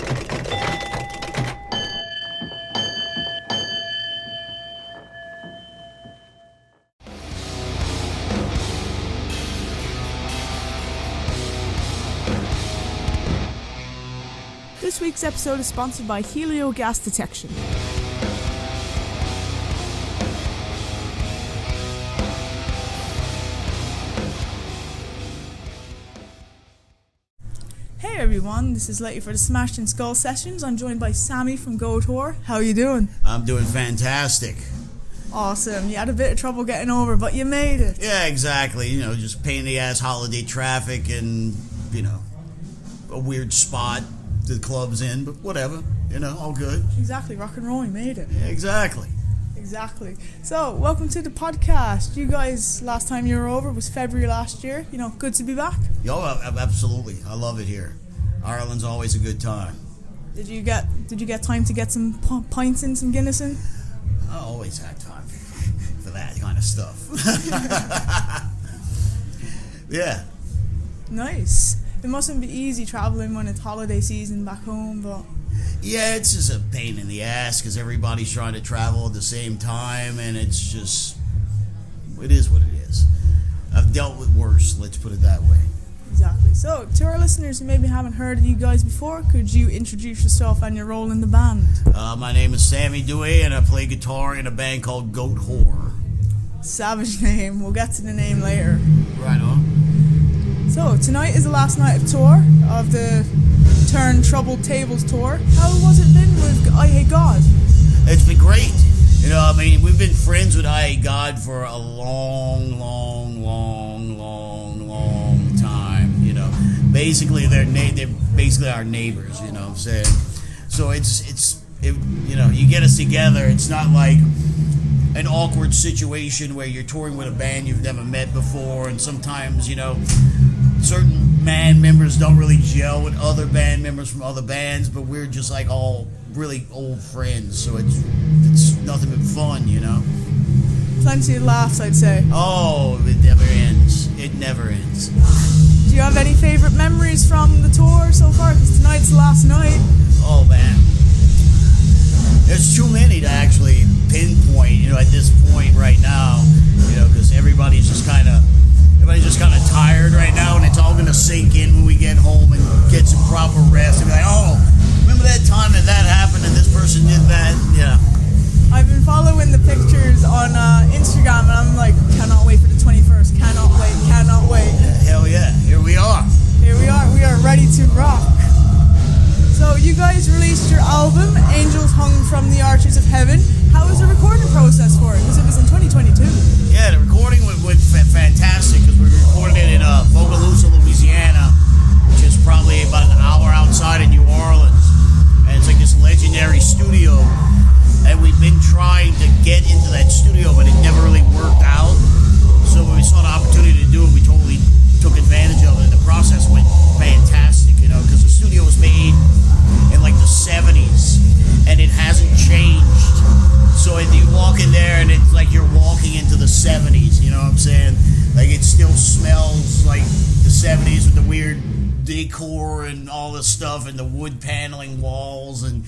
This week's episode is sponsored by Helio Gas Detection. Hey everyone, this is Letty for the Smashed and Skull Sessions. I'm joined by Sammy from Goatwhore. How are you doing? I'm doing fantastic. Awesome. You had a bit of trouble getting over, but you made it. Yeah, exactly. You know, just pain in the ass holiday traffic and, you know, a weird spot the club's in, but whatever. You know, all good. Exactly. Rock and roll, you made it. Yeah, exactly. So, welcome to the podcast. You guys, last time you were over was February last year. You know, good to be back. Oh, absolutely. I love it here. Ireland's always a good time. Did you get time to get some pints in, some Guinness in? I always had time for that kind of stuff. Yeah. Nice. It mustn't be easy traveling when it's holiday season back home, but... Yeah, it's just a pain in the ass because everybody's trying to travel at the same time, and it's just... It is what it is. I've dealt with worse, let's put it that way. Exactly. So, to our listeners who maybe haven't heard of you guys before, could you introduce yourself and your role in the band? My name is Sammy Duet, and I play guitar in a band called Goatwhore. Savage name. We'll get to the name later. Right on. So, tonight is the last night of tour of the Turn Troubled Tables tour. How was it been with I Hate God? It's been great. You know, I mean, we've been friends with I Hate God for a long time, you know. Basically, they're basically our neighbors, you know what I'm saying? So it's you know, you get us together, it's not like an awkward situation where you're touring with a band you've never met before, and sometimes, you know, certain band members don't really gel with other band members from other bands, but we're just like all really old friends, so it's nothing but fun, you know. Plenty of laughs, I'd say. Oh, it never ends. It never ends. Do you have any favorite memories from the tour so far? Because tonight's the last night. Oh man, there's too many to actually pinpoint, you know, at this point right now, you know, because everybody's just kind of tired right now, and it's all going to sink in when we get home and get some proper rest and be like, oh, remember that time that happened and this person did that? Yeah. I've been following the pictures on Instagram, and I'm like, cannot wait for the 21st. Cannot wait. Hell yeah, here we are. We are ready to rock. So you guys released your album, Angels Hung from the Arches of Heaven. How was the recording process for it? Because it was in 2022. Yeah, the recording went fantastic because we recorded it in Vocalist, Louisiana, which is probably about an hour outside of New Orleans. And it's like this legendary studio. And we've been trying to get into that studio, but it never really worked out. So when we saw the opportunity to do it, we totally took advantage of it. And the process went fantastic, you know, because the studio was made in like the 70s, and it hasn't changed. So if you walk in there, and it's like you're walking into the 70s, you know what I'm saying? Like it still smells like the 70s with the weird decor and all this stuff, and the wood paneling walls, and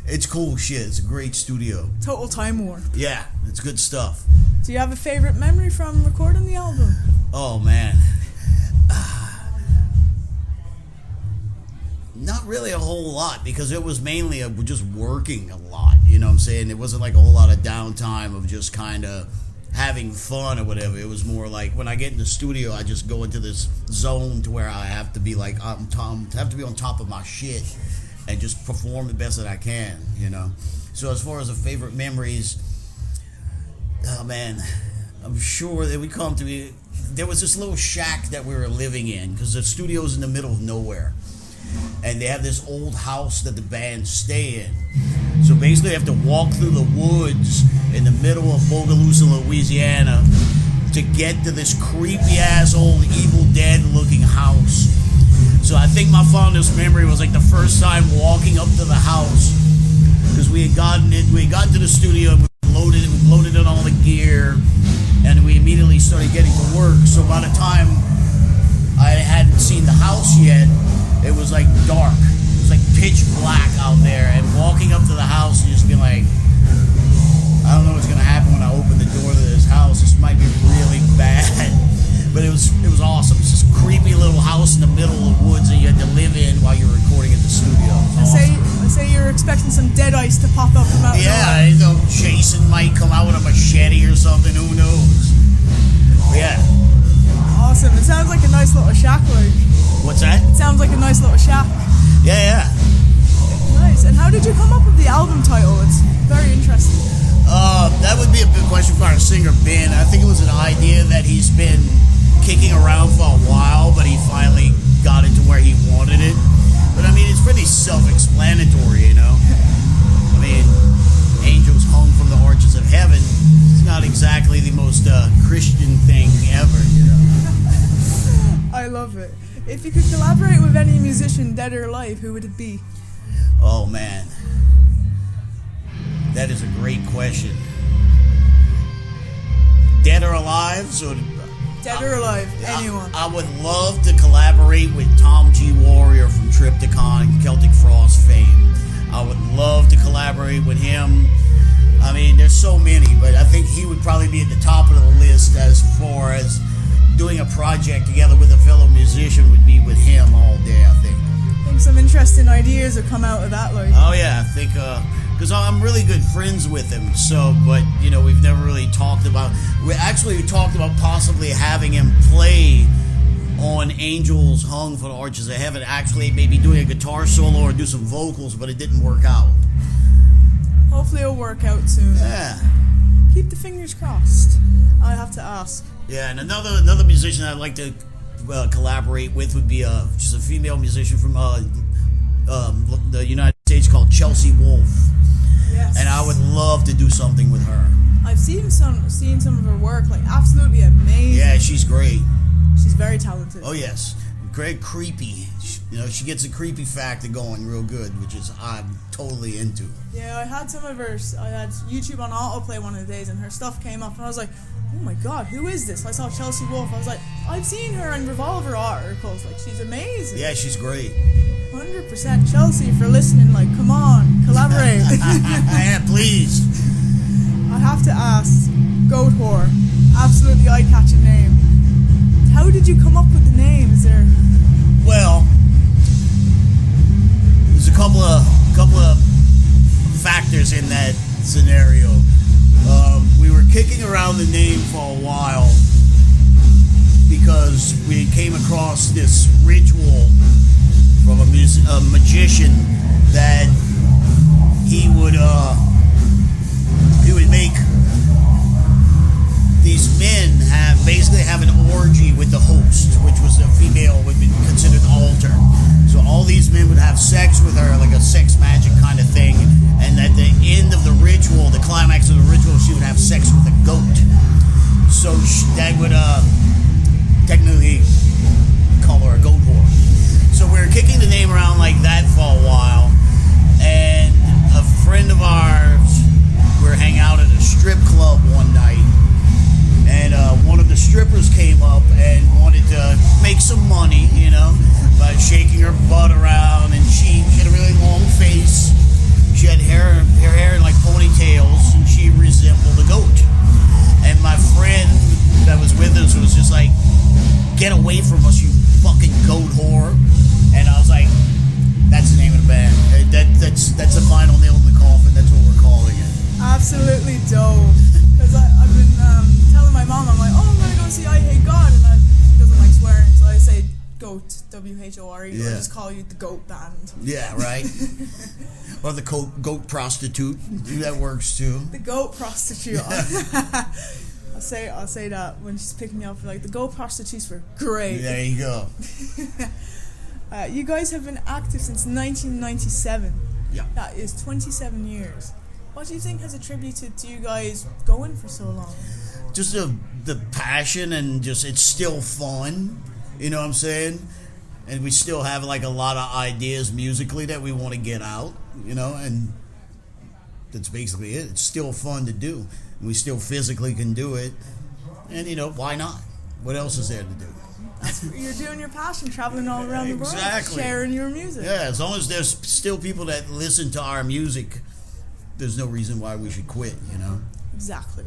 it's cool shit. It's a great studio. Total time warp. Yeah, it's good stuff. Do you have a favorite memory from recording the album? Oh, man. Not really a whole lot, because it was mainly just working a lot, you know what I'm saying? It wasn't like a whole lot of downtime of just kind of having fun or whatever. It was more like when I get in the studio, I just go into this zone to where I have to be like, have to be on top of my shit and just perform the best that I can, you know? So as far as the favorite memories, oh man, I'm sure that there was this little shack that we were living in, because the studio's in the middle of nowhere. And they have this old house that the band stay in. So basically you have to walk through the woods in the middle of Bogalusa, Louisiana to get to this creepy ass old Evil Dead looking house. So I think my fondest memory was like the first time walking up to the house, because we had gotten to the studio, and we loaded in all the gear, and we immediately started getting to work. So by the time I hadn't seen the house yet, it was like dark. It was like pitch black out there, and walking up to the house and just being like, I don't know what's gonna happen when I open the door to this house. This might be really bad, but it was awesome. It's this creepy little house in the middle of the woods that you had to live in while you're recording at the studio. I say you're expecting some dead ice to pop up from out there. Yeah, you know, Jason might come out with a machete or something. Who knows? But yeah. Awesome. It sounds like a nice little shack, like. What's that? It sounds like a nice little shack. Yeah. Nice. And how did you come up with the album title? It's very interesting. That would be a big question for our singer Ben. I think it was an idea that he's been kicking around for a while, but he finally got it to where he wanted it. But I mean, it's pretty self-explanatory, you know. I mean, angels hung from the arches of heaven. It's not exactly the most Christian thing ever, you know. I love it. If you could collaborate with any musician, dead or alive, who would it be? Oh man, that is a great question. Dead or alive? So dead or alive, anyone. I would love to collaborate with Tom G. Warrior from Triptychon, Celtic Frost fame. I would love to collaborate with him. I mean, there's so many, but I think he would probably be at the top of the list as far as doing a project together with a fellow musician would be with him all day, I think. I think some interesting ideas will come out of that, like. Oh yeah, I think, because I'm really good friends with him, so, but, you know, we've never really talked about, we talked about possibly having him play on Angels Hung for the Arches of Heaven, actually maybe doing a guitar solo or do some vocals, but it didn't work out. Hopefully it'll work out soon. Yeah. Keep the fingers crossed. I have to ask. Yeah, and another musician I'd like to collaborate with would be just a female musician from the United States called Chelsea Wolfe. Yes. And I would love to do something with her. I've seen some of her work, like absolutely amazing. Yeah, she's great. She's very talented. Oh yes, great creepy. You know, she gets a creepy factor going real good, which is I'm totally into. Yeah, I had some of her. I had YouTube on autoplay one of the days, and her stuff came up, and I was like, oh my god, who is this? I saw Chelsea Wolfe. I was like, I've seen her in Revolver articles. Like, she's amazing. Yeah, she's great. 100% Chelsea for listening. Like, come on, collaborate. Yeah, please. I have to ask, Goatwhore, absolutely eye-catching name. How did you come up with the name? Is there? Well, there's a couple of factors in that scenario. We were kicking around the name for a while because we came across this ritual from a magician that he would make these men basically have an orgy with the host, which was a female, would be considered the altar. So all these men would have sex with her, like a sex magic kind of thing, and at the end of the ritual, the climax of the ritual, she would have sex with a goat. So that would technically call her a goat whore. So we were kicking the name around like that for a while, and a friend of ours, we were hanging out at a strip club one night, and one of the strippers came up and wanted to make some money, you know, by shaking her butt around, and she had a really long face. She had her hair in like ponytails, and she resembled a goat. And my friend that was with us was just like, "Get away from us, you fucking goat whore!" And I was like, "That's the name of the band. That's the final nail in the coffin. That's what we're calling it." Absolutely dope. Because I've been telling my mom, I'm like, oh, I'm gonna go see I Hate God, and she doesn't like swearing, so I say Goat, WHORE, Yeah. or just call you the Goat Band. Yeah, right. Or the goat prostitute. That works too. The Goat Prostitute. I'll say that when she's picking me up. Like, the Goat Prostitutes were great. There you go. You guys have been active since 1997. Yeah. That is 27 years. What do you think has attributed to you guys going for so long? Just the passion, and just it's still fun. You know what I'm saying? And we still have like a lot of ideas musically that we want to get out. You know, and that's basically it. It's still fun to do. And we still physically can do it. And you know, why not? What else is there to do? You're doing your passion, traveling all around the world, Exactly. sharing your music. Yeah, as long as there's still people that listen to our music, there's no reason why we should quit, you know? Exactly.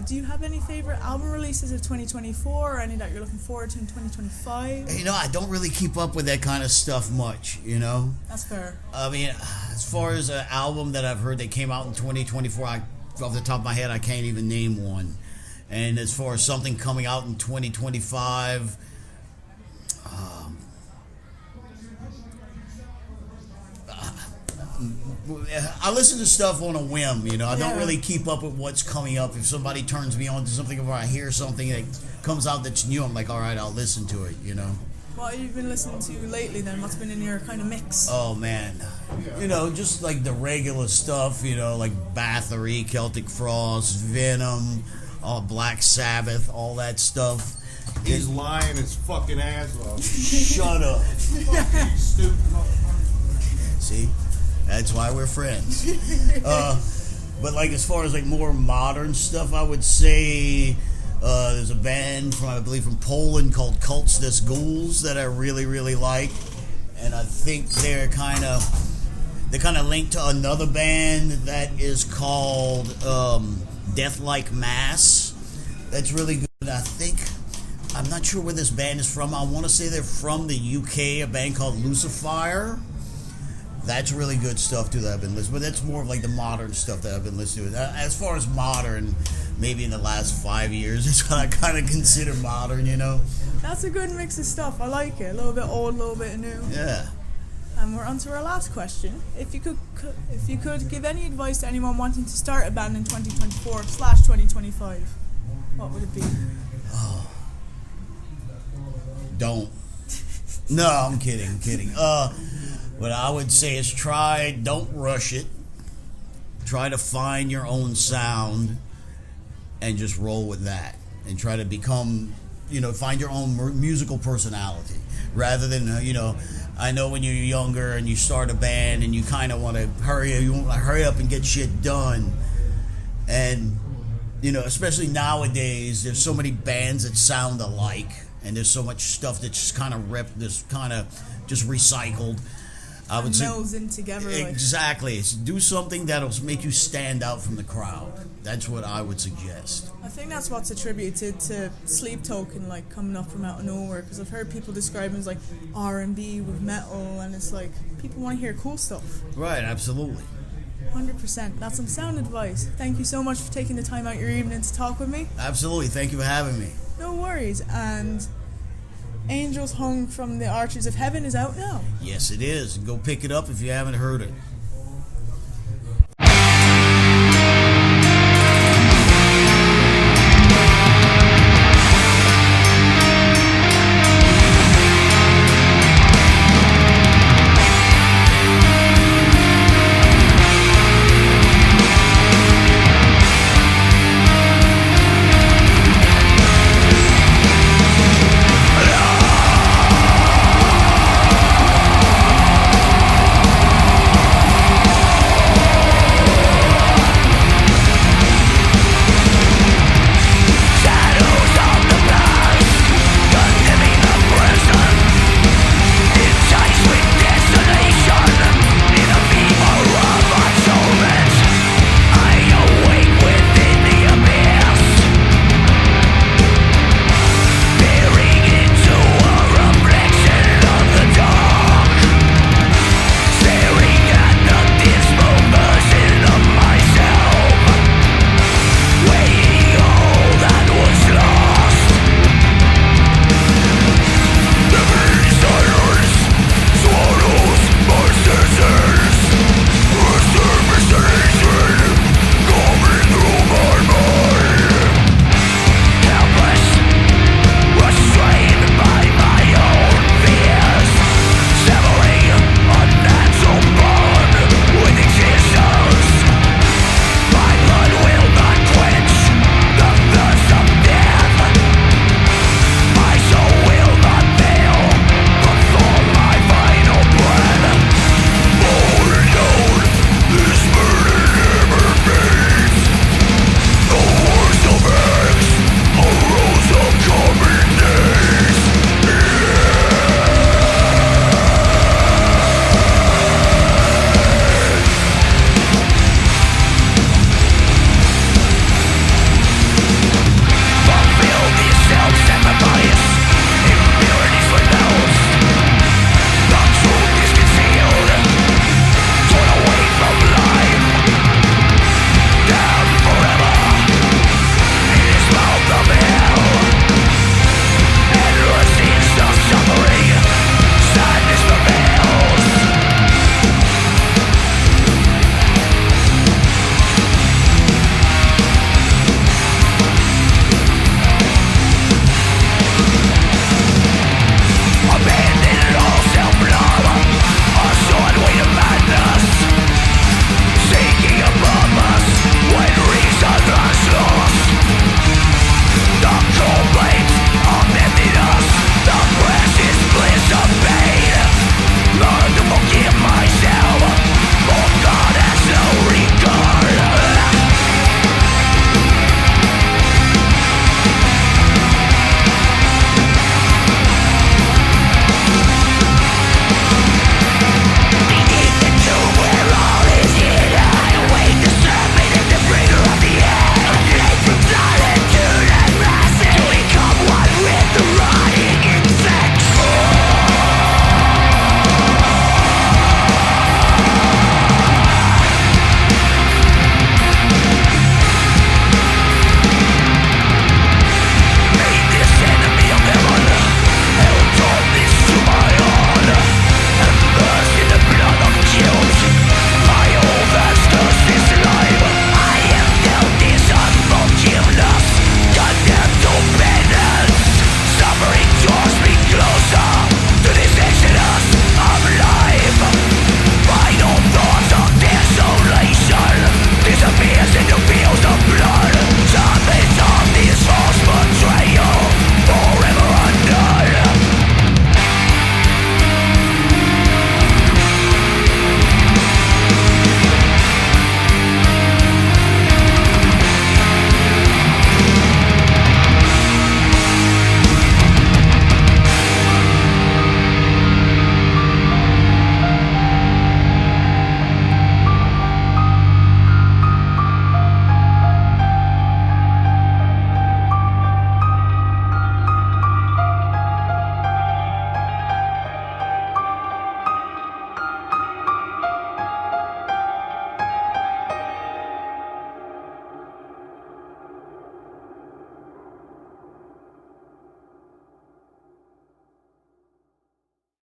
Do you have any favorite album releases of 2024 or any that you're looking forward to in 2025? You know, I don't really keep up with that kind of stuff much, you know? That's fair. I mean, as far as an album that I've heard that came out in 2024, off the top of my head, I can't even name one. And as far as something coming out in 2025, I listen to stuff on a whim, you know. I don't really keep up with what's coming up. If somebody turns me on to something or I hear something that comes out that's new, I'm like, all right, I'll listen to it, you know. What have you been listening to lately then? What's been in your kind of mix? Oh, man. You know, just like the regular stuff, you know, like Bathory, Celtic Frost, Venom, Black Sabbath, all that stuff. He's lying his fucking ass off. Shut up. Fucking stupid motherfucker. See? That's why we're friends. But like as far as like more modern stuff, I would say there's a band from, I believe, from Poland called Cults des Ghouls that I really, really like. And I think they're kind of linked to another band that is called Death Like Mass. That's really good. I'm not sure where this band is from. I want to say they're from the UK, a band called Lucifer. That's really good stuff too that I've been listening to. But that's more of like the modern stuff that I've been listening to. As far as modern, maybe in the last 5 years, it's what I kind of consider modern, you know? That's a good mix of stuff. I like it. A little bit old, a little bit new. Yeah. And we're on to our last question. If you could give any advice to anyone wanting to start a band in 2024/2025, what would it be? Don't. No, I'm kidding. What I would say is don't rush it. Try to find your own sound and just roll with that. And try to become, find your own musical personality. Rather than, I know when you're younger and you start a band and you kind of want to hurry up and get shit done. And, especially nowadays, there's so many bands that sound alike. And there's so much stuff that's just kind of just recycled. I would say melds in together. Exactly. Do something that'll make you stand out from the crowd. That's what I would suggest. I think that's what's attributed to Sleep Token, like coming up from out of nowhere. Because I've heard people describe it as like R&B with metal, and it's like people want to hear cool stuff. Right. Absolutely. 100%. That's some sound advice. Thank you so much for taking the time out your evening to talk with me. Absolutely. Thank you for having me. No worries. And Angels Hung from the Arches of Heaven is out now. Yes, it is. Go pick it up if you haven't heard it.